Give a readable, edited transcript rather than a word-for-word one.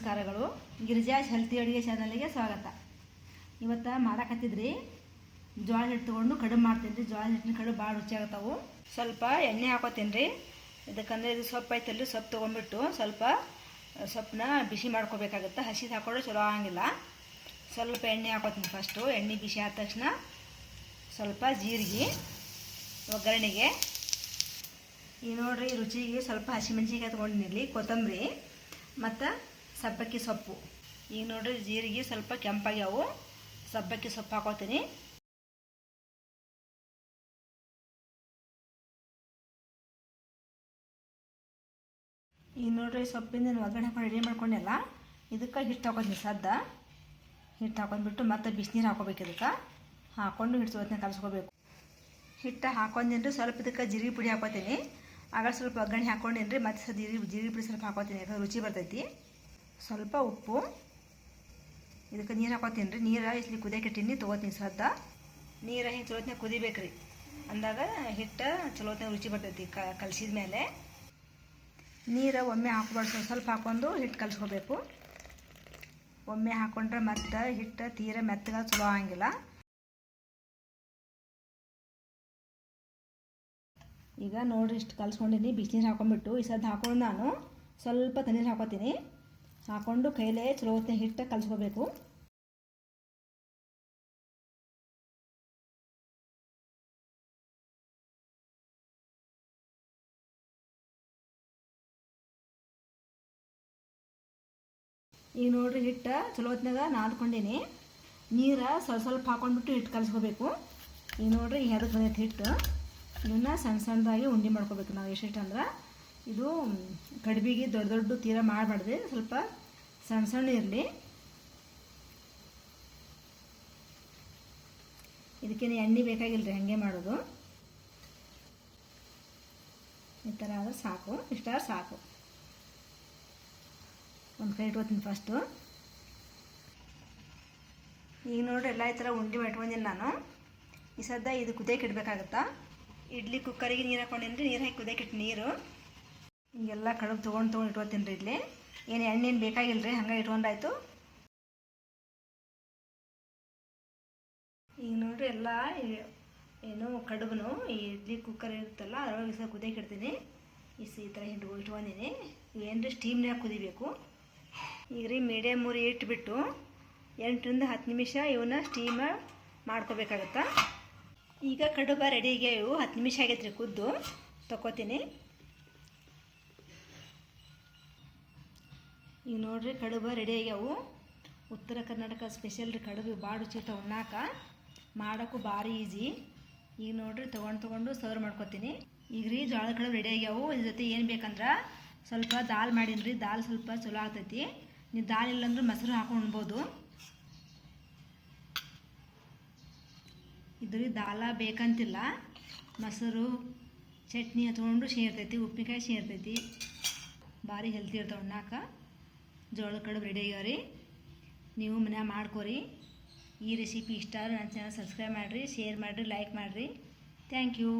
ನಮಸ್ಕಾರಗಳು. ಗಿರಿಜಾಸ್ ಹೆಲ್ತಿ ಅಡುಗೆ ಚಾನಲ್ಗೆ ಸ್ವಾಗತ. ಇವತ್ತು ಮಾಡಕತ್ತಿದ್ರಿ ಜೋಳ ಹಿಟ್ಟು ತೊಗೊಂಡು ಕಡುಬು ಮಾಡ್ತೀನಿ ರೀ. ಜೋಳ ಹಿಟ್ಟಿನ ಕಡುಬು ಭಾಳ ರುಚಿಯಾಗತ್ತವು. ಸ್ವಲ್ಪ ಎಣ್ಣೆ ಹಾಕೋತೀನಿ ರೀ. ಇದಕ್ಕಂದರೆ ಇದು ಸೊಪ್ಪು ಐತಲ್ರಿ, ಸೊಪ್ಪು ತೊಗೊಂಡ್ಬಿಟ್ಟು ಸ್ವಲ್ಪ ಸೊಪ್ಪನ್ನ ಬಿಸಿ ಮಾಡ್ಕೋಬೇಕಾಗುತ್ತೆ. ಹಸಿದು ಹಾಕೊಂಡ್ರೆ ಚಲೋ ಆಗಂಗಿಲ್ಲ. ಸ್ವಲ್ಪ ಎಣ್ಣೆ ಹಾಕೋತೀನಿ. ಫಸ್ಟು ಎಣ್ಣೆ ಬಿಸಿ ಆದ ತಕ್ಷಣ ಸ್ವಲ್ಪ ಜೀರಿಗೆ ಒಗ್ಗರಣೆಗೆ. ಈಗ ನೋಡಿರಿ, ರುಚಿಗೆ ಸ್ವಲ್ಪ ಹಸಿಮೆಣ್ಸಿನ್ಕಾಯಿ ತೊಗೊಂಡಿನಿ, ಕೊತ್ತಂಬರಿ ಮತ್ತು ಸಬ್ಬಕ್ಕಿ ಸೊಪ್ಪು. ಈಗ ನೋಡಿರಿ, ಜೀರಿಗೆ ಸ್ವಲ್ಪ ಕೆಂಪಾಗ್ಯಾವು. ಸಬ್ಬಕ್ಕಿ ಸೊಪ್ಪು ಹಾಕೋತೀನಿ. ಈಗ ನೋಡಿರಿ, ಸೊಪ್ಪಿಂದ ಒಗ್ಗರಣೆ ಹಾಕೊಂಡು ರೆಡಿ ಮಾಡ್ಕೊಂಡೆಲ್ಲ. ಇದಕ್ಕೆ ಹಿಟ್ಟು ಹಾಕೋತೀನಿ. ಹಿಟ್ಟು ಹಾಕೊಂಡ್ಬಿಟ್ಟು ಮತ್ತೆ ಬಿಸಿನೀರು ಹಾಕೋಬೇಕು. ಇದಕ್ಕೆ ಹಾಕ್ಕೊಂಡು ಹಿಟ್ಟು ಸೋತ್ನ ಕಲಿಸ್ಕೋಬೇಕು. ಹಿಟ್ಟು ಹಾಕೊಂಡೇನ್ರಿ, ಸ್ವಲ್ಪ ಇದಕ್ಕೆ ಜೀರಿಗೆ ಪುಡಿ ಹಾಕೋತೀನಿ. ಆಗ ಸ್ವಲ್ಪ ಒಗ್ಗರಣೆ ಹಾಕ್ಕೊಂಡೇನ್ರಿ, ಮತ್ತೆ ಜೀರಿಗೆ ಪುಡಿ ಸ್ವಲ್ಪ ಹಾಕೋತೀನಿ, ಯಾಕಂದ್ರೆ ರುಚಿ ಬರ್ತೈತಿ. ಸ್ವಲ್ಪ ಉಪ್ಪು, ಇದಕ್ಕೆ ನೀರು ಹಾಕೋತೀನಿ ರೀ. ನೀರು ಇಸ್ಲಿ ಕುದಿಯೋಕೆ ಇಟ್ಟೀನಿ, ತೊಗೋತೀನಿ. ನೀರು ಹಿಂಗೆ ಚಲೋತ್ನಾಗ ಕುದಿಬೇಕ್ರಿ. ಅಂದಾಗ ಹಿಟ್ಟು ಚಲೋತ್ನಾಗ ರುಚಿ ಬರ್ತೈತಿ. ಕಲಸಿದ ಮೇಲೆ ನೀರು ಒಮ್ಮೆ ಹಾಕ್ಬಾರ್ದು, ಸ್ವಲ್ಪ ಹಾಕ್ಕೊಂಡು ಹಿಟ್ಟು ಕಲಿಸ್ಕೋಬೇಕು. ಒಮ್ಮೆ ಹಾಕ್ಕೊಂಡ್ರೆ ಮತ್ತೆ ಹಿಟ್ಟು ತೀರ ಮೆತ್ತಗೆ ಚಲೋ ಆಗಂಗಿಲ್ಲ. ಈಗ ನೋಡಿರಿ, ಇಷ್ಟು ಕಲಿಸ್ಕೊಂಡಿನಿ. ಬಿಸಿನೀರು ಹಾಕೊಂಡ್ಬಿಟ್ಟು ಈ ಹಾಕೊಂಡು ನಾನು ಸ್ವಲ್ಪ ತಣ್ಣೀರು ಹಾಕೋತೀನಿ. ಹಾಕ್ಕೊಂಡು ಕೈಲೇ ಚಲೋ ಹೊತ್ತಿನ ಹಿಟ್ಟು ಕಲಿಸ್ಕೋಬೇಕು. ಈಗ ನೋಡಿರಿ, ಹಿಟ್ಟು ಚಲೋ ಹೊತ್ತಿನಾಗ ನಾದ್ಕೊಂಡೀನಿ. ನೀರು ಸ್ವಲ್ಪ ಹಾಕೊಂಡ್ಬಿಟ್ಟು ಹಿಟ್ಟು ಕಲಿಸ್ಕೋಬೇಕು. ಈಗ ನೋಡಿರಿ, ಈ ಹೆದಕ್ಕೆ ಬಂದೈತೆ ಹಿಟ್ಟು. ಇದನ್ನು ಸಣ್ಣ ಸಣ್ಣದಾಗಿ ಉಂಡೆ ಮಾಡ್ಕೋಬೇಕು ನಾವು. ಎಷ್ಟೆಷ್ಟು ಅಂದ್ರೆ ಇದು ಕಡುಬಿಗೆ ದೊಡ್ಡ ತೀರ ಮಾಡಬಾರ್ದು, ಸ್ವಲ್ಪ ಸಣ್ಣ ಸಣ್ಣ ಇರಲಿ. ಇದಕ್ಕೇನು ಎಣ್ಣೆ ಬೇಕಾಗಿಲ್ಲ ರೀ, ಹಾಗೆ ಮಾಡೋದು. ಈ ಥರ ಆದ್ರೆ ಸಾಕು, ಇಷ್ಟಾದ್ರೆ ಸಾಕು. ಒಂದು ಕೈ ಇಟ್ಕೋತೀನಿ ಫಸ್ಟು. ಈಗ ನೋಡಿರಿ, ಎಲ್ಲ ಈ ಥರ ಉಂಡೆ ಇಟ್ಕೊಂಡಿನಿ ನಾನು. ಈ ಇದು ಕುದಿಯೋಕೆ ಇಡಬೇಕಾಗತ್ತಾ. ಇಡ್ಲಿ ಕುಕ್ಕರಿಗೆ ನೀರು ಹಾಕೊಂಡೇನಿ ರೀ. ನೀರು ಹಾಕಿ ಕುದಿಯೋಕೆ ಇಟ್ಟು ನೀರು ಈಗೆಲ್ಲ ಕಡುಬು ತೊಗೊಂಡು ಇಟ್ಕೋತೀನಿ ರೀ. ಇಲ್ಲಿ ಏನು ಎಣ್ಣೆನು ಬೇಕಾಗಿಲ್ಲ ರೀ, ಹಂಗೆ ಇಟ್ಕೊಂಡಾಯ್ತು. ಈಗ ನೋಡಿರಿ, ಎಲ್ಲ ಏನು ಕಡುಬು ಈ ಇಡ್ಲಿ ಕುಕ್ಕರ್ ಇರುತ್ತಲ್ಲ ಅದರೊಳಗೆ ಕುದಿಯೋಕೆ ಇಡ್ತೀನಿ. ಈ ಥರ ಇಟ್ಕೊಂಡಿನಿ. ಏನು ರೀ, ಸ್ಟೀಮ್ನಾಗ ಕುದಿಬೇಕು. ಈಗ ರೀ ಮೀಡಿಯಮ್ ಉರಿ ಇಟ್ಬಿಟ್ಟು 8 ರಿಂದ 10 ನಿಮಿಷ ಇವನ್ನ ಸ್ಟೀಮ್ ಮಾಡ್ಕೋಬೇಕಾಗತ್ತಾ. ಈಗ ಕಡುಬು ರೆಡಿಗೆ ಇವು 10 ನಿಮಿಷ ಆಗೈತೆ ರೀ ಕುದ್ದು. ತಗೋತೀನಿ. ಈಗ ನೋಡಿರಿ, ಕಡುಬು ರೆಡಿ ಆಗ್ಯಾವು. ಉತ್ತರ ಕರ್ನಾಟಕ ಸ್ಪೆಷಲ್ ರೀ ಕಡುಬು. ಭಾಳ ರುಚಿ ಉಣ್ಣಾಕ, ಮಾಡೋಕ್ಕೂ ಭಾರಿ ಈಸಿ. ಈಗ ನೋಡಿರಿ, ತೊಗೊಂಡು ಸರ್ವ್ ಮಾಡ್ಕೊತೀನಿ. ಈಗ ರೀ ಜೋಳದ ಕಡುಬು ರೆಡಿ ಆಗ್ಯಾವು. ಇದ್ರ ಜೊತೆ ಏನು ಬೇಕಂದ್ರೆ ಸ್ವಲ್ಪ ದಾಲ್ ಮಾಡೀನಿ ರೀ. ದಾಲ್ ಸ್ವಲ್ಪ ಚಲೋ ಆಗ್ತೈತಿ. ನೀವು ದಾಲ್ ಇಲ್ಲಾಂದ್ರೆ ಮೊಸರು ಹಾಕೊಂಡು ಉಣ್ಬೋದು. ಇದು ದಾಲ ಬೇಕಂತಿಲ್ಲ, ಮೊಸರು ಚಟ್ನಿ ಹಚ್ಕೊಂಡು ಸೇರ್ತೈತಿ, ಉಪ್ಪಿನಕಾಯಿ ಸೇರ್ತೈತಿ. ಭಾರಿ ಹೆಲ್ತಿ ಇರ್ತಾವೆ ಉಣ್ಣಾಕ. ಜೋಳದ ಕಡುಬು ರೆಡಿ ಆಗ್ಯಾವ್ರಿ. ನೀವು ಮನ್ಯಾಗ ಮಾಡ್ಕೊರಿ. ಈ ರೆಸಿಪಿ ಇಷ್ಟ ಆದರೆ ನನ್ನ ಚಾನಲ್ ಸಬ್ಸ್ಕ್ರೈಬ್ ಮಾಡಿರಿ, ಶೇರ್ ಮಾಡಿರಿ, ಲೈಕ್ ಮಾಡಿರಿ. Thank you.